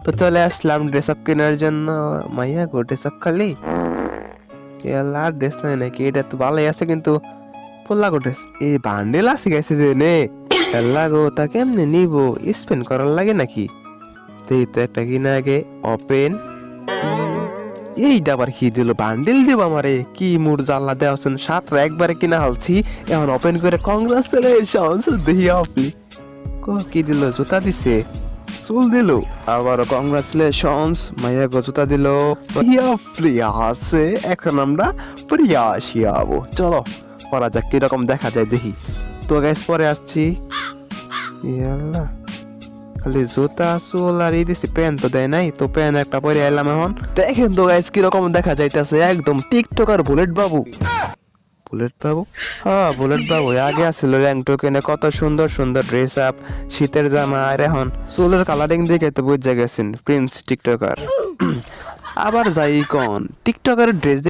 তো চলে আসলাম dress up কেনার জন্য। মাইয়া গো ড্রেস আপ খালি আর ড্রেস নাই নাকি? এটা তো ভালোই আছে কিন্তু পোলা গো ড্রেস এই বান্ডেল আছে গেছে যে নে এল্লা গো তা কেমনে নিবো? স্পেন্ড করার লাগে নাকি? এই তো একটা কিনা আগে ওপেন। এইটা আবার কি দিল? বান্ডেল দিব আমারে? কি মুড জ্বালা দেওয়াছেন, সাতটা একবারে কিনা হালছি, এখন ওপেন করে কংগ্রাচুলেশনস দেখি আপনি কি দিল? জুতা দিছে, চুল দিল, আবার কংগ্রাচুলেশনস। মাইয়া গো জুতা দিল। প্রিয়া আছে, এখন আমরা প্রিয়া শিয়াবো। চলো পরা যাক কিরকম দেখা যায় দেখি। তো গাইস পরে আসছি। ইয়াল্লা খালি জুতা চুল আর এই দিছি, প্যান্ট তো দেয় নাই, তো প্যান্ট একটা পরে এলাম। এখন দেখেন তো গাইস কিরকম দেখা যাইতেছে, একদম টিকটকার বুলেট বাবু। বুলেট বাবু, হ্যাঁ বুলেট বাবু আগে আসছিল র্যাঙ্ক এনে কত সুন্দর সুন্দর ড্রেস আপ, শীতের জামা। আর এখন চুলের কালারিং দেখে তো বুঝে গেছেন প্রিন্স টিকটকার। আবার যাই কোন টিকটকার ড্রেস